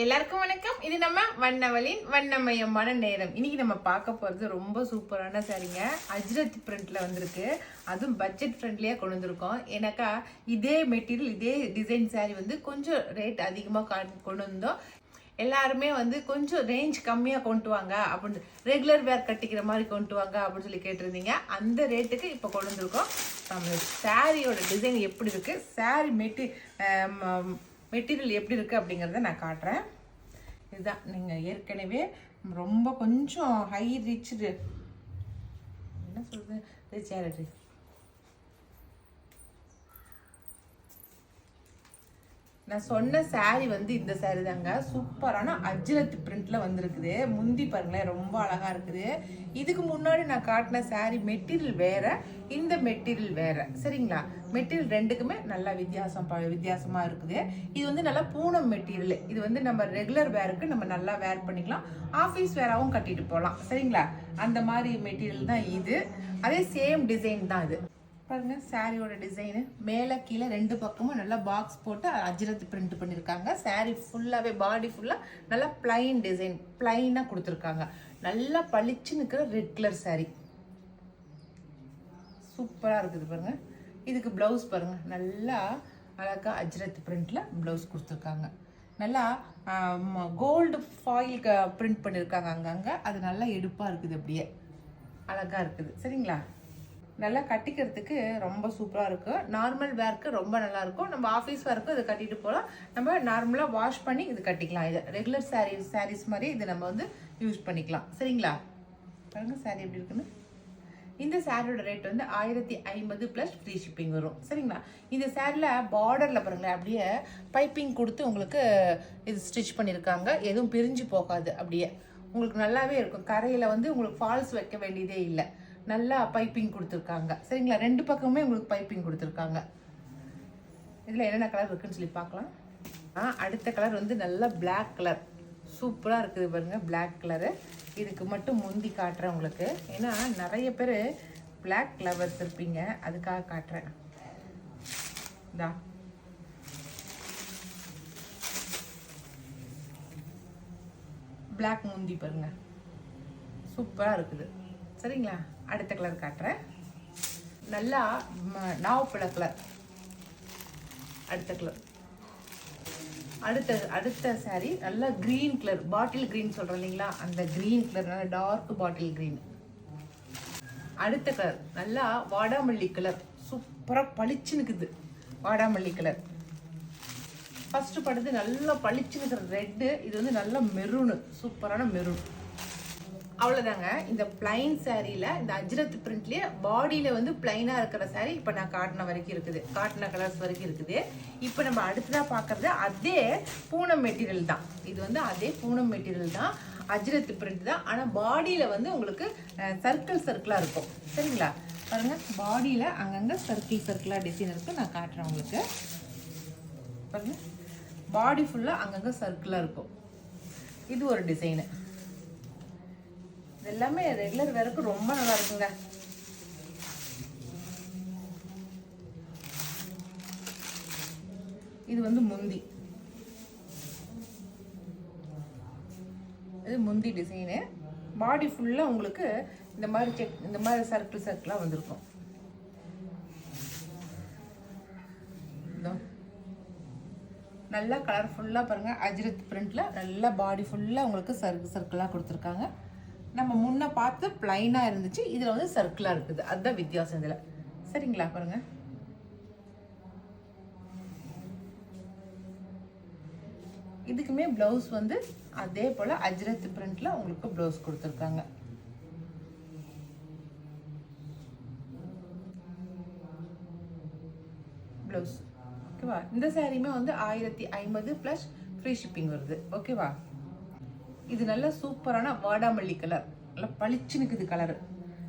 எல்லாருக்கும் வணக்கம். இது நம்ம வண்ணவளின் வண்ணமயமான நேரம். இன்னைக்கு நம்ம பார்க்க போறது ரொம்ப சூப்பரான சாரீங்க. அஜ்ரத் பிரிண்ட்ல வந்திருக்கு. அதுவும் பட்ஜெட் ஃப்ரெண்ட்லியா கொண்டு வந்திருக்கோம். ஏன்னாக்கா இதே மெட்டீரியல் இதே டிசைன் சாரீ வந்து கொஞ்சம் ரேட் அதிகமாக கொண்டு வந்தோம். எல்லாருமே வந்து கொஞ்சம் ரேஞ்ச் கம்மியாக கொண்டு வாங்க அப்படின்னு, ரெகுலர் வேர் கட்டிக்கிற மாதிரி கொண்டு வாங்க அப்படின்னு சொல்லி கேட்டிருந்தீங்க. அந்த ரேட்டுக்கு இப்போ கொண்டு வந்திருக்கோம். நம்ம சாரியோட டிசைன் எப்படி இருக்கு, சாரி மெட்டீரியல் எப்படி இருக்குது அப்படிங்கிறத நான் காட்டுறேன். இதுதான் நீங்கள் ஏற்கனவே ரொம்ப கொஞ்சம் ஹை ரிச்சு என்ன சொல்கிறது ரிச்சாரிட்டி நான் சொன்ன சாரி வந்து இந்த சாரி தாங்க. சூப்பரான அஜ்ரத் பிரிண்ட்ல வந்திருக்குது. முந்தி பாருங்களேன், ரொம்ப அழகா இருக்குது. இதுக்கு முன்னாடி நான் காட்டின சாரி மெட்டீரியல் வேற, இந்த மெட்டீரியல் வேற. சரிங்களா? மெட்டீரியல் ரெண்டுக்குமே நல்லா வித்தியாசமா இருக்குது. இது வந்து நல்லா பூனம் மெட்டீரியல். இது வந்து நம்ம ரெகுலர் வேருக்கு நம்ம நல்லா வேர் பண்ணிக்கலாம். ஆஃபீஸ் வேராவும் கட்டிட்டு போகலாம். சரிங்களா? அந்த மாதிரி மெட்டீரியல் தான் இது. அதே சேம் டிசைன் தான் இது. பாருங்க சாரியோட டிசைனு மேலே கீழே ரெண்டு பக்கமும் நல்லா பாக்ஸ் போட்டு அஜ்ரத் பிரிண்ட் பண்ணியிருக்காங்க. சாரி ஃபுல்லாகவே பாடி ஃபுல்லாக நல்லா பிளைன் டிசைன், பிளைனாக கொடுத்துருக்காங்க. நல்லா பளிச்சு நிற்கிற ரெட் கலர் சாரி சூப்பராக இருக்குது பாருங்க. இதுக்கு ப்ளவுஸ் பாருங்க, நல்லா அழகாக அஜ்ரத் பிரிண்ட்ல ப்ளவுஸ் கொடுத்துருக்காங்க. நல்லா கோல்டு ஃபாயில் பிரிண்ட் பண்ணியிருக்காங்க அங்கங்கே. அது நல்லா எடுப்பாக இருக்குது, அப்படியே அழகாக இருக்குது. சரிங்களா? நல்லா கட்டிக்கிறதுக்கு ரொம்ப சூப்பராக இருக்கும். நார்மல் வேர்க்கு ரொம்ப நல்லா இருக்கும். நம்ம ஆஃபீஸ் வேர்க்கு இதை கட்டிட்டு போகலாம். நம்ம நார்மலாக வாஷ் பண்ணி இது கட்டிக்கலாம். இது ரெகுலர் சாரீஸ் மாதிரி இது நம்ம வந்து யூஸ் பண்ணிக்கலாம். சரிங்களா? பாருங்க சாரீ எப்படி இருக்குன்னு. இந்த சாரியோட ரேட் வந்து 1050 ப்ளஸ் ஃப்ரீ ஷிப்பிங் வரும். சரிங்களா? இந்த சாரியில் பார்டரில் பாருங்களேன், அப்படியே பைப்பிங் கொடுத்து உங்களுக்கு இது ஸ்டிச் பண்ணியிருக்காங்க. எதுவும் பிரிஞ்சு போகாது, அப்படியே உங்களுக்கு நல்லாவே இருக்கும். கரையில் வந்து உங்களுக்கு ஃபால்ஸ் வைக்க வேண்டியதே இல்லை. நல்லா பைப்பிங் கொடுத்துருக்காங்க. சரிங்களா? ரெண்டு பக்கமுமே உங்களுக்கு பைப்பிங் கொடுத்துருக்காங்க. இதில் என்னென்ன கலர் இருக்குன்னு சொல்லி பார்க்கலாம். அடுத்த கலர் வந்து நல்லா பிளாக் கலர் சூப்பராக இருக்குது பாருங்க. பிளாக் கலரு இதுக்கு மட்டும் முந்தி காட்டுறேன் உங்களுக்கு. ஏன்னா நிறைய பேர் பிளாக் கலர் வச்சுருப்பீங்க, அதுக்காக காட்டுறேன். இதா பிளாக் முந்தி பாருங்க, சூப்பராக இருக்குது. சரிங்களா? அடுத்த கலர் காட்டுறேன். நல்லா நாவப்பழ கலர். அடுத்த கலர் அடுத்த சாரி நல்லா கிரீன் கலர், பாட்டில் கிரீன் சொல்றோம் இல்லைங்களா, அந்த கிரீன் கலர், நல்லா டார்க் பாட்டில் கிரீன். அடுத்த கலர் நல்லா வாடாமல்லி கலர், சூப்பரா பளிச்சு நிக்குது வாடாமல்லி கலர். ஃபர்ஸ்ட் படுது நல்லா பளிச்சு நிக்கிற ரெட்டு. இது வந்து நல்ல மெரூனு, சூப்பரான மெரூன். அவ்வளோதாங்க. இந்த பிளைன் சாரியில் இந்த அஜ்ரத் பிரிண்ட்லேயே பாடியில் வந்து பிளைனாக இருக்கிற சாரி இப்போ நான் காட்டின வரைக்கும் இருக்குது, காட்டின கலர்ஸ் வரைக்கும் இருக்குது. இப்போ நம்ம அடுத்ததாக பார்க்குறது அதே பூனம் மெட்டீரியல் தான். இது வந்து அதே பூனம் மெட்டீரியல் தான், அஜ்ரத் பிரிண்ட் தான். ஆனால் பாடியில் வந்து உங்களுக்கு சர்க்கிளாக இருக்கும். சரிங்களா? பாருங்க, பாடியில் அங்கங்கே சர்க்கிளாக டிசைன் இருக்குது. நான் காட்டுறேன் உங்களுக்கு. பாருங்க, பாடி ஃபுல்லாக அங்கங்கே சர்க்கிளாக இருக்கும். இது ஒரு டிசைனு. எல்லாமே ரெகுலர் வேருக்கு ரொம்ப நல்லா இருக்குங்க. இது வந்து முந்தி, இது முந்தி டிசைனு. பாடி ஃபுல்லா உங்களுக்கு இந்த மாதிரி சர்க்கிளா வந்திருக்கும். நல்லா கலர்ஃபுல்லா பாருங்க. அஜ்ரத் பிரிண்ட்ல நல்லா பாடி ஃபுல்லா உங்களுக்கு சர்க்கிளா கொடுத்துருக்காங்க. நம்ம முன்ன பார்த்து பிளைனா இருந்துச்சு, இதுல வந்து சர்க்கிளா இருக்குது. அதுதான் வித்தியாசம் இதுல. சரிங்களா? பாருங்க, இதுக்குமே பிளவுஸ் வந்து அதே போல அஜ்ரத் பிரிண்ட்ல உங்களுக்கு பிளவுஸ் கொடுத்துருக்காங்க. பிளவுஸ் ஓகேவா? இந்த சாரியுமே வந்து 1050 பிளஸ் ஃப்ரீ ஷிப்பிங் வருது. ஓகேவா? இது நல்ல சூப்பரான வாடாமல்லி கலர், நல்லா பளிச்சு நிற்குது கலரு.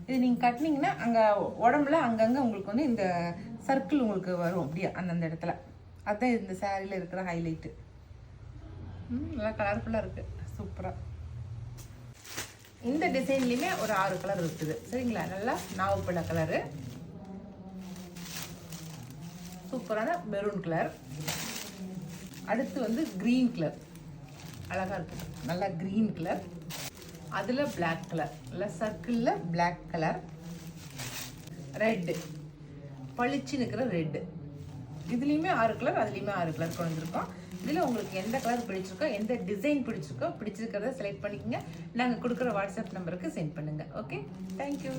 இது நீங்கள் கட்டினீங்கன்னா அங்கே உடம்புல அங்கங்கே உங்களுக்கு வந்து இந்த சர்க்கிள் உங்களுக்கு வரும், அப்படியே அந்தந்த இடத்துல. அதுதான் இந்த சாரியில் இருக்கிற ஹைலைட்டு. நல்லா கலர்ஃபுல்லாக இருக்குது, சூப்பராக. இந்த டிசைன்லேயுமே ஒரு 6 கலர் இருக்குது. சரிங்களா? நல்லா நாவப்பழ கலரு, சூப்பரான மெரூன் கலர். அடுத்து வந்து கிரீன் கலர், அழகாக இருக்கும். நல்லா க்ரீன் கலர், அதில் பிளாக் கலர், இல்லை சர்க்கிளில் பிளாக் கலர், ரெட்டு, பளிச்சு நிற்கிற ரெட்டு. இதுலேயுமே 6 கலர், அதுலேயுமே 6 கலர் கொண்டு வந்திருக்கோம். இதில் உங்களுக்கு எந்த கலர் பிடிச்சிருக்கோ, எந்த டிசைன் பிடிச்சிருக்கோ, பிடிச்சிருக்கிறத செலக்ட் பண்ணிக்கோங்க. நாங்கள் கொடுக்குற வாட்ஸ்அப் நம்பருக்கு சென்ட் பண்ணுங்கள். Okay, thank you.